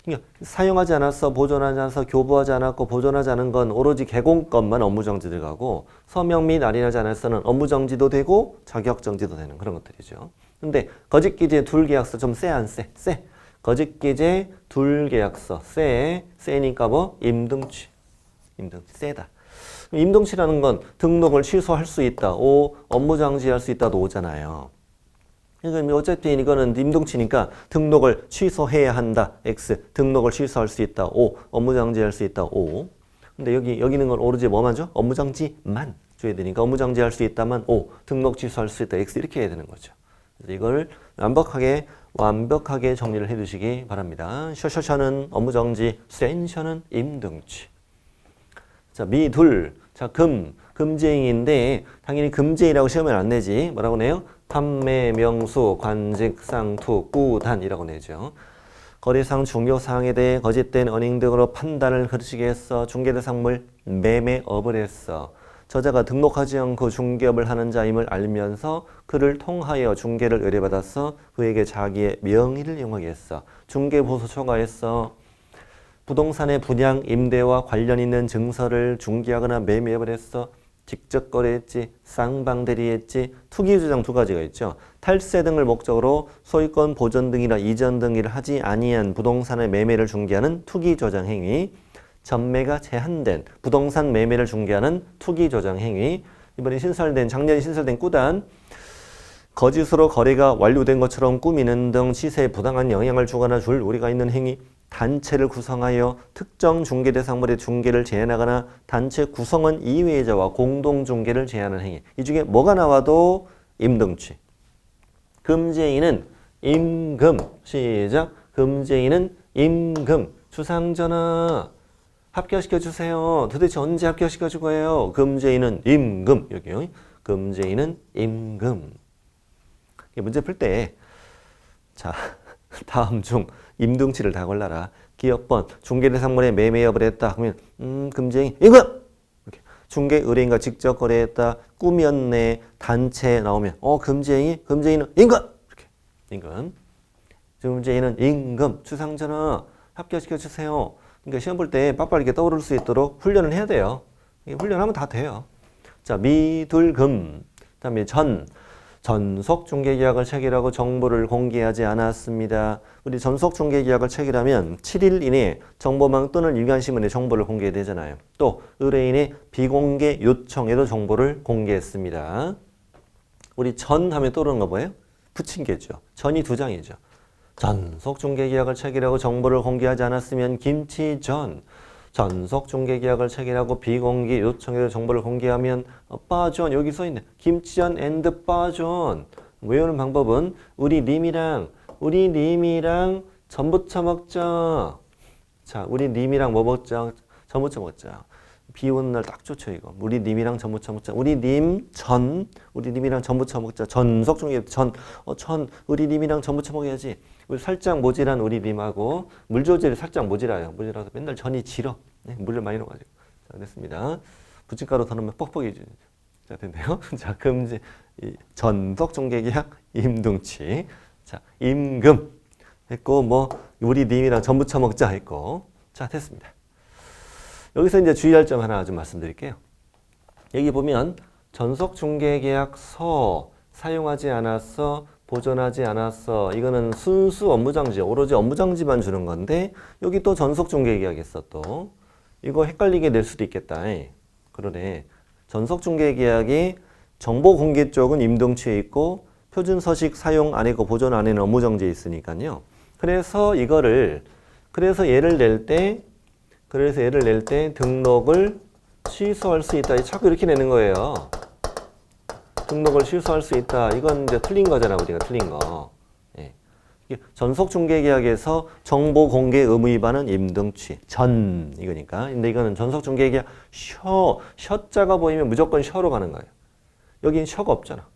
그러니까 사용하지 않았어, 보존하지 않았어, 교부하지 않았고 보존하지 않은 건 오로지 개공권만 업무정지 들어가고 서명 및 날인하지 않았어는 업무정지도 되고 자격정지도 되는 그런 것들이죠. 근데 거짓기재 둘계약서 좀 세 안 세? 세. 거짓기재 둘계약서 세니까 뭐 임등치. 세다. 임등치라는 건 등록을 취소할 수 있다. O 업무정지할 수 있다도 오잖아요. 그러니까 어쨌든 이거는 임등치니까 등록을 취소해야 한다. X. 등록을 취소할 수 있다. O. 업무정지할 수 있다. O. 근데 여기는 건 오로지 뭐만 줘? 업무정지만 줘야 되니까 업무정지할 수 있다만 O. 등록 취소할 수 있다. X. 이렇게 해야 되는 거죠. 그래서 이걸 완벽하게 정리를 해 두시기 바랍니다. 셔셔셔는 업무정지, 센셔는 임등치. 자, 미둘. 자, 금제인인데 당연히 금제인이라고 시험에 안 내지. 뭐라고 내요? 판매, 명수, 관직, 상투, 꾸단이라고 내죠. 거래상 중요사항에 대해 거짓된 언행 등으로 판단을 그르치게 했어. 중개대상물 매매업을 했어. 저자가 등록하지 않고 중개업을 하는 자임을 알면서 그를 통하여 중개를 의뢰받았어. 그에게 자기의 명의를 이용하게 했어. 중개보수 초과했어. 부동산의 분양, 임대와 관련 있는 증서를 중개하거나 매매업을 했어. 직접 거래했지, 쌍방대리했지, 투기주장 두 가지가 있죠. 탈세 등을 목적으로 소유권 보존 등이나 이전 등을 하지 아니한 부동산의 매매를 중개하는 투기조장 행위, 전매가 제한된 부동산 매매를 중개하는 투기조장 행위, 이번에 작년에 신설된 꾸단, 거짓으로 거래가 완료된 것처럼 꾸미는 등 시세에 부당한 영향을 주거나 줄 우리가 있는 행위, 단체를 구성하여 특정 중개대상물의 중개를 제한하거나 단체 구성원 이외의 자와 공동 중개를 제한하는 행위. 이 중에 뭐가 나와도 임등치. 금제인은 임금. 시작. 금제인은 임금. 주상전하 합격시켜 주세요. 도대체 언제 합격시켜 줄 거예요? 금제인은 임금. 여기요. 금제인은 임금. 문제 풀 때 자, 다음 중 임등치를 다 골라라. 기업번 중개대상물의 매매업을 했다. 그러면 금제인 임금. 이렇게 중개 의뢰인과 직접 거래했다, 꾸몄네, 단체 나오면 금제인은 임금! 이렇게 임금. 금제인은 임금, 주상전하 합격시켜 주세요. 그러니까 시험 볼 때 빡빡하게 떠오를 수 있도록 훈련을 해야 돼요. 훈련하면 다 돼요. 자, 미둘금, 그다음에 전속 중개계약을 체결하고 정보를 공개하지 않았습니다. 우리 전속 중개계약을 체결하면 7일 이내에 정보망 또는 일간신문에 정보를 공개해야 되잖아요. 또 의뢰인의 비공개 요청에도 정보를 공개했습니다. 우리 전 하면 떠오르는 거 뭐예요? 부침개죠. 전이 두 장이죠. 전속 중개계약을 체결하고 정보를 공개하지 않았으면 김치전. 전속 중개계약을 체결하고 비공개 요청에도 정보를 공개하면 빠전. 여기 써있네. 김치전 앤드 빠전. 외우는 방법은 우리 님이랑 전부쳐 먹자. 자, 우리 님이랑 뭐 먹자? 전부쳐 먹자. 비 오는 날 딱 좋죠, 이거. 우리 님이랑 전부쳐 먹자. 우리 님이랑 전부쳐 먹자. 전속 중개 우리 님이랑 전부쳐 먹어야지. 우리 살짝 모질한 우리 님하고 물 조절이 살짝 모질아요. 모질아서 맨날 전이 질어. 네, 물을 많이 넣어가지고. 자, 됐습니다. 부침가루 더 넣으면 뻑뻑해지죠. 자, 됐네요. 자, 금지 전속 중개계약 임등치. 자, 임금 했고 우리 님이랑 전부쳐 먹자 했고. 자, 됐습니다. 여기서 이제 주의할 점 하나 좀 말씀드릴게요. 여기 보면 전속 중개계약서 사용하지 않았어, 보존하지 않았어. 이거는 순수 업무장지, 오로지 업무장지만 주는 건데 여기 또 전속 중개계약 있어 또. 이거 헷갈리게 낼 수도 있겠다. 그러네. 전속 중개계약이 정보 공개 쪽은 임동치에 있고 표준 서식 사용 안에고 보존 안에는 업무정지에 있으니까요. 그래서 예를 낼 때 등록을 취소할 수 있다. 자꾸 이렇게 내는 거예요. 등록을 취소할 수 있다. 이건 이제 틀린 거잖아, 우리가 틀린 거. 예. 전속 중개계약에서 정보 공개 의무 위반은 임등치 이거니까. 근데 이거는 전속 중개계약 셔자가 보이면 무조건 셔로 가는 거예요. 여긴 셔가 없잖아.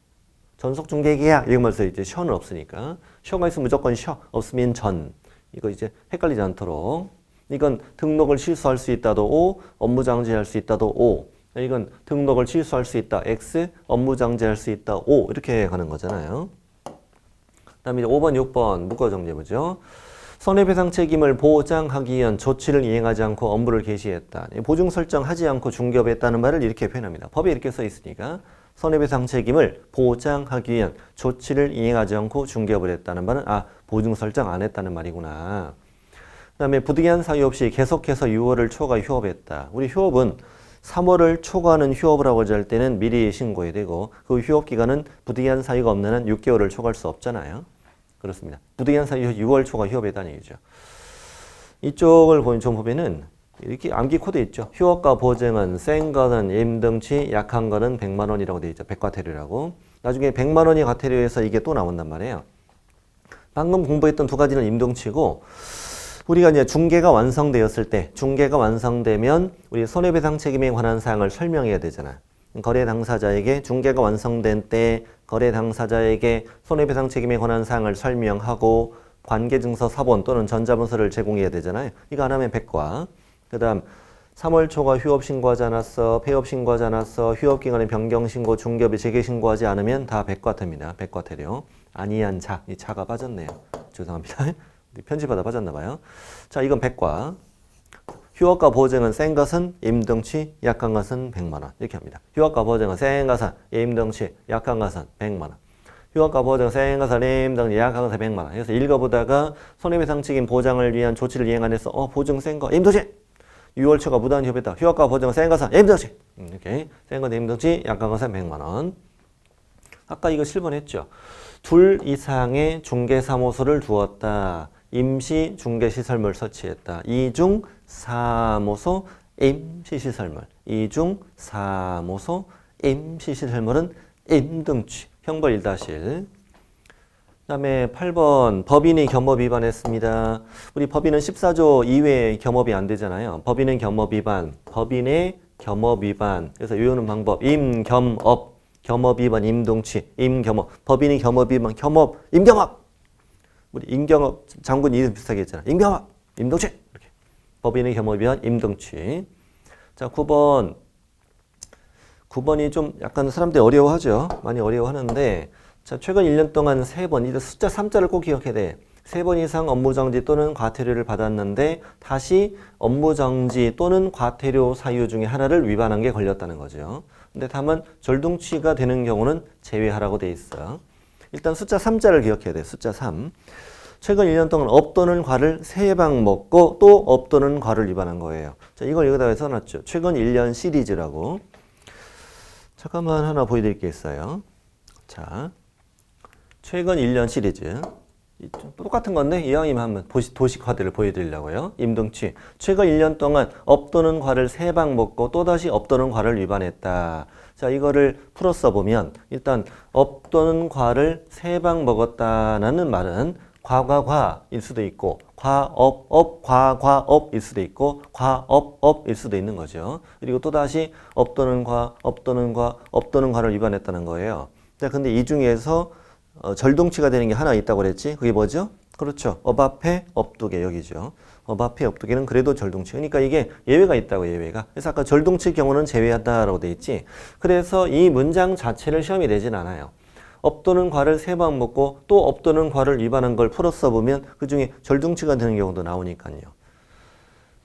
전속 중개계약 이것만 써 있지 셔는 없으니까. 셔가 있으면 무조건 셔, 없으면 전. 이거 이제 헷갈리지 않도록. 이건 등록을 취소할 수 있다도 O, 업무 장지할 수 있다도 O. 이건 등록을 취소할 수 있다 X, 업무 장지할 수 있다 O. 이렇게 가는 거잖아요. 그다음에 5번, 6번 문과 정리해보죠. 손해배상 책임을 보장하기 위한 조치를 이행하지 않고 업무를 개시했다. 보증 설정하지 않고 중개업했다는 말을 이렇게 표현합니다. 법에 이렇게 써 있으니까 손해배상 책임을 보장하기 위한 조치를 이행하지 않고 중개업을 했다는 말은 보증 설정 안 했다는 말이구나. 그 다음에 부득이한 사유 없이 계속해서 6월을 초과 휴업했다. 우리 휴업은 3월을 초과하는 휴업을 하고 할 때는 미리 신고해야 되고 그 휴업 기간은 부득이한 사유가 없는 한 6개월을 초과할 수 없잖아요. 그렇습니다. 부득이한 사유 6월 초과 휴업했다는 얘기죠. 이쪽을 좀 보면은 이렇게 암기 코드 있죠. 휴업과 보증은 센 거는 임등치, 약한 거는 100만 원이라고 되어 있죠. 백과태료라고. 나중에 100만 원이 과태료에서 이게 또 나온단 말이에요. 방금 공부했던 두 가지는 임등치고 우리가 이제 중개가 완성되었을 때, 중개가 완성되면 우리 손해배상 책임에 관한 사항을 설명해야 되잖아. 거래 당사자에게 중개가 완성된 때 거래 당사자에게 손해배상 책임에 관한 사항을 설명하고 관계증서 사본 또는 전자문서를 제공해야 되잖아요. 이거 안 하면 백과. 그 다음 3월 초과 휴업 신고하지 않았어, 폐업 신고하지 않았어, 휴업 기간에 변경 신고, 중개업에 재개 신고하지 않으면 다 백과태입니다. 백과태료. 아니한 자, 이 자가 빠졌네요. 죄송합니다. 편집하다 빠졌나 봐요. 자, 이건 백과. 휴업과 보증은 센 것은 임등치, 약한 것은 100만 원. 이렇게 합니다. 휴업과 보증은 센 것은 임등치, 약한 것은 100만 원. 휴업과 보증은 센 것은 임등치, 약한 것은 100만 원. 그래서 읽어보다가 손해배상 책임 보장을 위한 조치를 이행 안 해서 보증 센 거, 임등치! 6월 초과 무단 휴업했다. 휴업과 보증은 센 것은 임등치! 이렇게 센 것은 임등치, 약한 것은 100만 원. 아까 이거 7번 했죠. 2 이상의 중개사무소를 두었다. 임시 중개시설물 설치했다. 이중 사무소 임시시설물. 이중 사무소 임시시설물은 임등치. 형벌 1-1. 그 다음에 8번 법인이 겸업 위반했습니다. 우리 법인은 14조 이외에 겸업이 안 되잖아요. 법인은 겸업 위반. 법인의 겸업 위반. 그래서 외우는 방법. 임겸업. 겸업 위반 임등치. 임겸업. 법인이 겸업 위반. 겸업. 임겸업. 우리 임경업 장군 이름 비슷하게 했잖아. 임경업, 임등치. 이렇게. 법인의 겸업 위반 임등치. 자, 9번 9번이 좀 약간 사람들이 어려워하죠. 많이 어려워하는데 자, 최근 1년 동안 3번, 이제 숫자 3자를 꼭 기억해야 돼. 3번 이상 업무정지 또는 과태료를 받았는데 다시 업무정지 또는 과태료 사유 중에 하나를 위반한 게 걸렸다는 거죠. 근데 다만 절동치가 되는 경우는 제외하라고 돼 있어. 일단 숫자 3자를 기억해야 돼. 숫자 3. 최근 1년 동안 업 또는 과를 3방 먹고 또 업 또는 과를 위반한 거예요. 자, 이걸 여기다가 써놨죠. 최근 1년 시리즈라고. 잠깐만 하나 보여드릴게요. 자, 최근 1년 시리즈. 똑같은 건데 이왕이면 한번 도식화들을 보여드리려고요. 임동치. 최근 1년 동안 업 또는 과를 3방 먹고 또다시 업 또는 과를 위반했다. 자, 이거를 풀어 써보면 일단 업 또는 과를 3방 먹었다는 말은 과과과일 수도 있고 과업업 과과업일 수도 있고 과업업일 수도 있는 거죠. 그리고 또다시 업 또는 과, 업 또는 과, 업 또는 과를 위반했다는 거예요. 자, 근데 이 중에서 절동치가 되는 게 하나 있다고 그랬지? 그게 뭐죠? 그렇죠. 업 앞에 업두개 여기죠. 업 앞에 업두개는 그래도 절동치. 그러니까 이게 예외가 있다고, 예외가. 그래서 아까 절동치 경우는 제외한다라고 돼 있지. 그래서 이 문장 자체를 시험이 내진 않아요. 업 또는 과를 3번 먹고 또 업 또는 과를 위반한 걸 풀어 써보면 그 중에 절동치가 되는 경우도 나오니까요.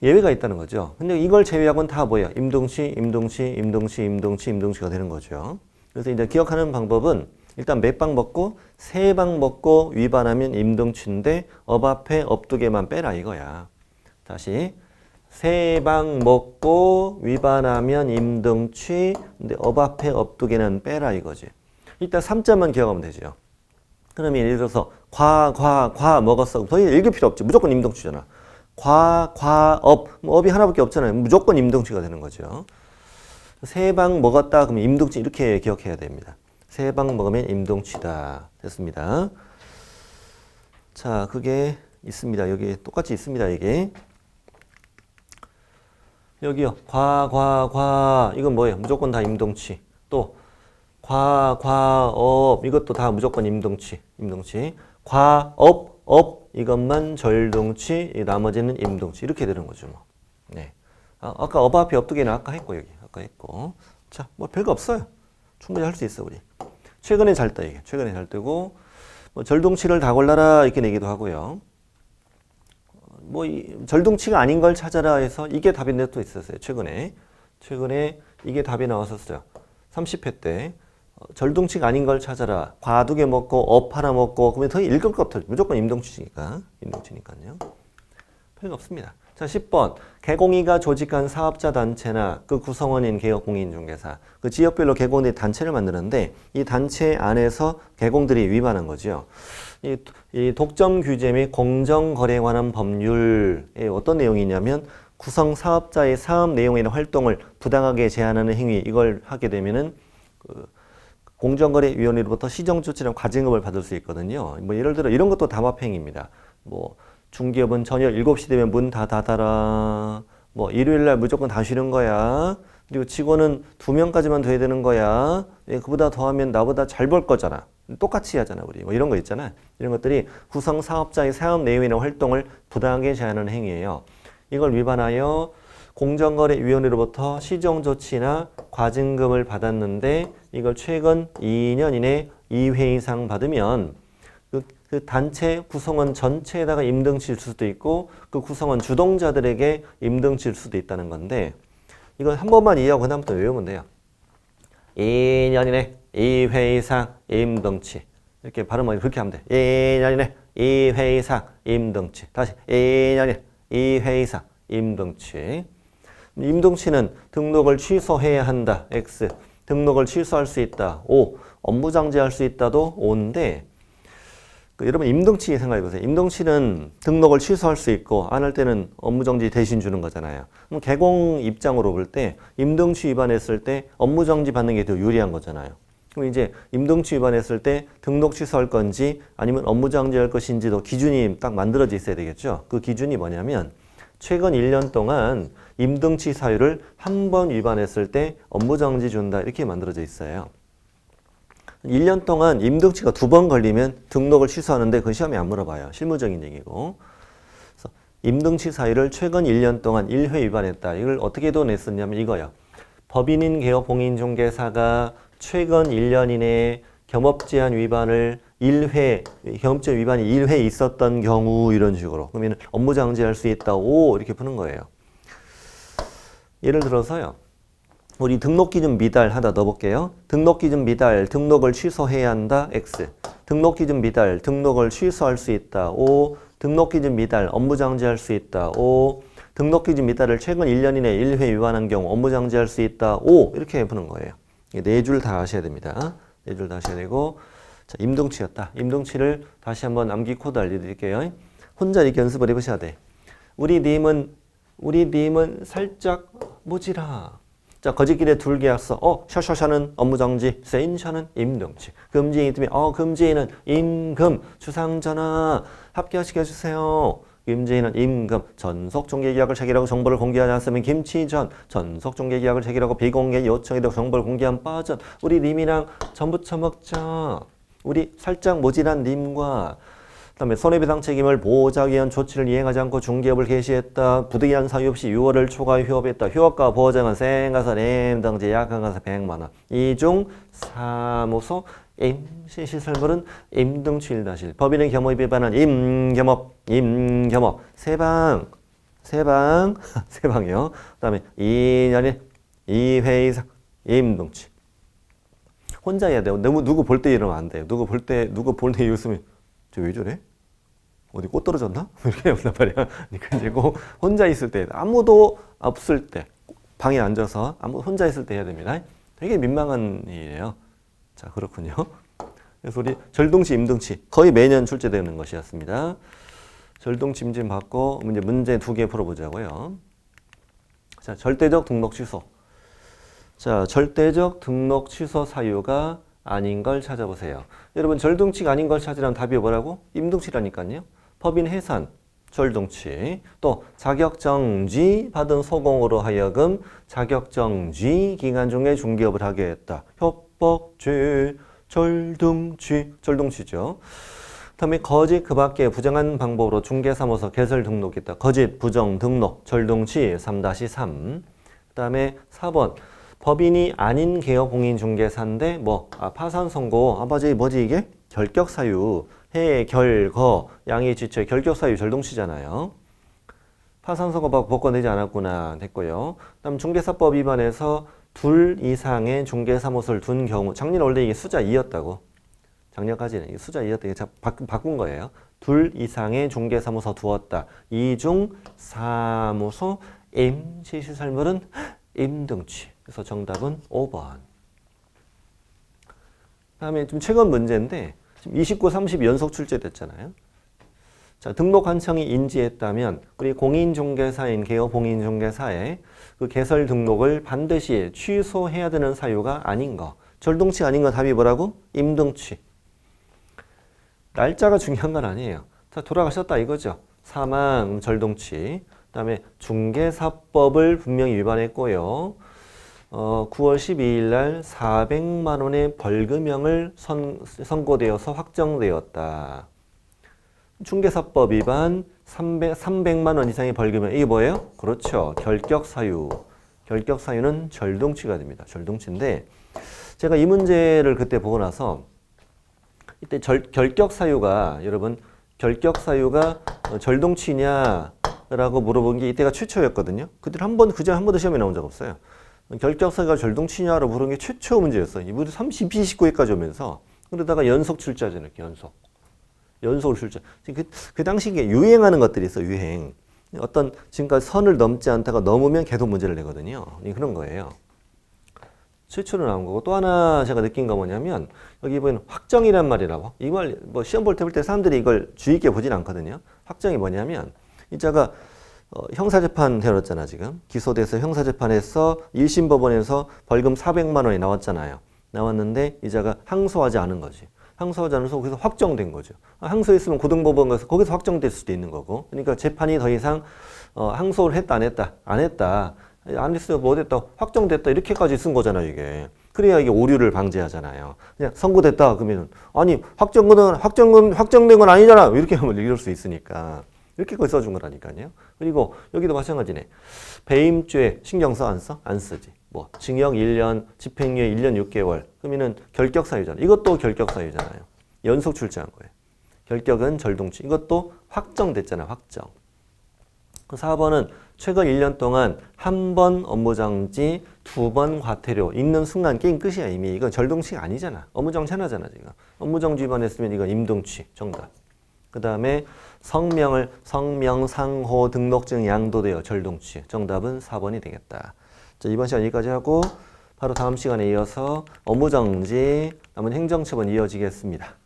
예외가 있다는 거죠. 근데 이걸 제외하고는 다 뭐예요? 임동치, 임동치, 임동치, 임동치, 임동치가 되는 거죠. 그래서 이제 기억하는 방법은 일단 몇 방 먹고 3방 먹고 위반하면 임동치인데 업 앞에 업두개만 빼라 이거야. 다시 3방 먹고 위반하면 임동치, 근데 업 앞에 업두개는 빼라 이거지. 이따 3자만 기억하면 되죠. 그러면 예를 들어서 과 먹었어. 더 읽을 필요 없지. 무조건 임동치잖아. 업. 뭐 업이 하나밖에 없잖아요. 무조건 임동치가 되는 거죠. 3방 먹었다 그러면 임동치 이렇게 기억해야 됩니다. 3방 먹으면 임동치다. 됐습니다. 자, 그게 있습니다. 여기 똑같이 있습니다. 이게. 여기요. 이건 뭐예요? 무조건 다 임동치. 또 업 이것도 다 무조건 임동치. 업 이것만 절동치, 나머지는 임동치. 이렇게 되는 거죠, 뭐. 네. 아까 업 앞에 업두개는 아까 했고 여기 아까 했고. 자, 뭐 별거 없어요. 충분히 할 수 있어 우리. 최근에 잘 떠 이게. 최근에 잘 뜨고 뭐 절동치를 다 골라라 이렇게 내기도 하고요. 뭐 절동치가 아닌 걸 찾아라 해서 이게 답인데 또 있었어요. 최근에 이게 답이 나왔었어요. 30회 때. 절동치가 아닌 걸 찾아라. 과 2개 먹고 업 하나 먹고 그러면 더 읽을 것 같아요. 무조건 임동치니까요. 별거 없습니다. 자, 10번. 개공이가 조직한 사업자 단체나 그 구성원인 개업공인중개사. 그 지역별로 개공들이 단체를 만드는데 이 단체 안에서 개공들이 위반한 거죠. 이 독점 규제 및 공정거래에 관한 법률에 어떤 내용이냐면 구성 사업자의 사업 내용이나 활동을 부당하게 제한하는 행위 이걸 하게 되면은 공정거래위원회로부터 시정조치랑 과징금을 받을 수 있거든요. 뭐 예를 들어 이런 것도 담합행위입니다. 뭐 중기업은 저녁 7시 되면 문 다 닫아라. 뭐 일요일날 무조건 다 쉬는 거야. 그리고 직원은 2명까지만 돼야 되는 거야. 그보다 더하면 나보다 잘 벌 거잖아. 똑같이 하잖아 우리. 뭐 이런 거 있잖아. 이런 것들이 구성 사업자의 사업 내용이나 활동을 부당하게 제한하는 행위예요. 이걸 위반하여 공정거래위원회로부터 시정조치나 과징금을 받았는데 이걸 최근 2년 이내 2회 이상 받으면 그 단체 구성원 전체에다가 임등칠 수도 있고 그 구성원 주동자들에게 임등칠 수도 있다는 건데 이건 한 번만 이해하고 그다음부터 외우면 돼요. 2년 이내 2회 이상 임등치 이렇게 발음을 그렇게 하면 돼. 2년 이내 2회 이상 임등치 다시 2년 이내 2회 이상 임등치 임동치는 등록을 취소해야 한다. X. 등록을 취소할 수 있다. O. 업무정지할 수 있다도 O인데 여러분 임동치 생각해 보세요. 임동치는 등록을 취소할 수 있고 안 할 때는 업무정지 대신 주는 거잖아요. 그럼 개공 입장으로 볼 때 임동치 위반했을 때 업무정지 받는 게 더 유리한 거잖아요. 그럼 이제 임동치 위반했을 때 등록 취소할 건지 아니면 업무정지할 것인지도 기준이 딱 만들어져 있어야 되겠죠. 그 기준이 뭐냐면 최근 1년 동안 임등치 사유를 한 번 위반했을 때 업무정지 준다 이렇게 만들어져 있어요. 1년 동안 임등치가 2번 걸리면 등록을 취소하는데 그 시험에 안 물어봐요. 실무적인 얘기고. 그래서 임등치 사유를 최근 1년 동안 1회 위반했다. 이걸 어떻게 냈었냐면 이거요. 법인인 개업 공인중개사가 최근 1년 이내에 겸업제한 위반을 1회, 겸업제한 위반이 1회 있었던 경우 이런 식으로 그러면 업무 정지할 수 있다. 오 이렇게 푸는 거예요. 예를 들어서요. 우리 등록기준 미달 하나 넣어볼게요. 등록기준 미달, 등록을 취소해야 한다. X. 등록기준 미달, 등록을 취소할 수 있다. O. 등록기준 미달, 업무 정지할 수 있다. O. 등록기준 미달을 최근 1년 이내에 1회 위반한 경우 업무 정지할 수 있다. O. 이렇게 푸는 거예요. 네 줄 다 하셔야 됩니다. 네 줄 다 하셔야 되고 자, 임동치였다. 임동치를 다시 한번 암기 코드 알려드릴게요. 혼자 이렇게 연습을 해보셔야 돼. 우리 님은 살짝 모지라. 자, 거짓길에 둘계약서. 샤샤샤는 업무정지, 세인샤는 임동치. 금지인이 뜨면 금지인은 임금, 주상전화 합격시켜주세요. 임지인은 임금, 전속중개계약을 체결하고 정보를 공개하지 않으면 김치전, 전속중개계약을 체결하고 비공개 요청에도 정보를 공개한 빠전. 우리 님이랑 전 부쳐 먹자. 우리 살짝 모질한 님과 그다음에 손해배상 책임을 보호하기 위한 조치를 이행하지 않고 중개업을 개시했다. 부득이한 사유 없이 6월을 초과해 휴업했다. 휴업과 보호장은 생가서 램당제 약한가서 100만 원. 이중 사무소 임시시설물은 임등치 1-1. 법인의 겸업 위반은 임겸업. 세방이요. 그다음에 2년에 2회 이상 임등치. 혼자 해야 돼요. 너무 누구 볼 때 이러면 안 돼요. 누구 볼 때 웃으면 저 왜 저래? 어디 꽃 떨어졌나? 이렇게 한단 말이야. 그리고 혼자 있을 때, 아무도 없을 때, 방에 앉아서 혼자 있을 때 해야 됩니다. 되게 민망한 일이에요. 자, 그렇군요. 그래서 우리 절동치, 임동치 거의 매년 출제되는 것이었습니다. 절동치, 임진 받고 문제 2개 풀어보자고요. 자, 절대적 등록 취소. 자, 절대적 등록 취소 사유가 아닌 걸 찾아보세요. 여러분 절동치가 아닌 걸 찾으라면 답이 뭐라고? 임동치라니까요. 법인 해산, 절동치. 또 자격정지 받은 소공으로 하여금 자격정지 기간 중에 중개업을 하게 했다. 협박죄, 절동치죠. 그다음에 거짓 그 밖에 부정한 방법으로 중개사무소 개설 등록했다. 거짓, 부정, 등록, 절동치 3-3. 그다음에 4번 법인이 아닌 개업 공인중개사인데 파산 선고 뭐지 이게? 결격 사유 해, 결, 거, 양이 지체 결격 사유 절동치잖아요. 파산 선고 받고 복권되지 않았구나 됐고요. 그다음 중개사법 위반해서 2 이상의 중개사무소를 둔 경우 작년 원래 이게 숫자 2였다고. 작년까지는 이게 숫자 2였다. 이게 바꾼 거예요. 2 이상의 중개사무소 두었다. 이중 사무소 임시시설물은 임등치. 그래서 정답은 5번. 다음에 좀 최근 문제인데 지금 29, 30 연속 출제됐잖아요. 자, 등록 관청이 인지했다면 우리 공인중개사인 개업 공인중개사의 그 개설 등록을 반드시 취소해야 되는 사유가 아닌 거. 절동치 아닌 거 답이 뭐라고? 임등치. 날짜가 중요한 건 아니에요. 자, 돌아가셨다 이거죠. 사망, 절동치. 그다음에 중개사법을 분명히 위반했고요. 9월 12일 날 400만 원의 벌금형을 선고되어서 확정되었다. 중개사법 위반 300만 원 이상의 벌금형. 이게 뭐예요? 그렇죠. 결격 사유. 결격 사유는 절동치가 됩니다. 절동치인데 제가 이 문제를 그때 보고 나서 이때 결격 사유가 여러분 결격 사유가 절동치냐라고 물어본 게 이때가 최초였거든요. 그때 한 번도 시험에 나온 적 없어요. 결격 사유가 절동치냐로 물은 게 최초 문제였어요. 이분이 29회까지 오면서 그러다가 연속 출제하잖아요. 연속으로 출제. 그 당시에 유행하는 것들이 있어요. 유행. 어떤 지금까지 선을 넘지 않다가 넘으면 계속 문제를 내거든요. 그런 거예요. 최초로 나온 거고 또 하나 제가 느낀 거 뭐냐면 여기 보면 확정이란 말이라고 이걸 시험 볼 때 사람들이 이걸 주의 있게 보진 않거든요. 확정이 뭐냐면 이 자가 형사재판 되었잖아 지금. 기소돼서 형사재판에서 1심 법원에서 벌금 400만 원이 나왔잖아요. 나왔는데 이 자가 항소하지 않은 거지. 항소하지 않아서 거기서 확정된 거죠. 항소했으면 고등법원 가서 거기서 확정될 수도 있는 거고. 그러니까 재판이 더 이상 항소를 했다 안 했다 안 했다. 안 했어요. 뭐 됐다. 확정됐다. 이렇게까지 쓴 거잖아요, 이게. 그래야 이게 오류를 방지하잖아요. 그냥 선고됐다. 그러면 아니, 확정된 건 아니잖아. 이렇게 하면 이럴 수 있으니까. 이렇게 써준 거라니까요. 그리고 여기도 마찬가지네. 배임죄 신경 써? 안 써? 안 쓰지. 뭐 징역 1년, 집행유예 1년 6개월. 그러면은 결격 사유잖아. 이것도 결격 사유잖아요. 연속 출제한 거예요. 결격은 절동치. 이것도 확정됐잖아요. 확정. 4번은 최근 1년 동안 한 번 업무정지, 2번 과태료 있는 순간 게임 끝이야 이미. 이건 절동치가 아니잖아. 업무정지 하나잖아 지금. 업무정지 위반했으면 이건 임동치. 정답. 그 다음에 성명, 상호, 등록증 양도되어 절동치. 정답은 4번이 되겠다. 자, 이번 시간 여기까지 하고 바로 다음 시간에 이어서 업무정지, 남은 행정처분 이어지겠습니다.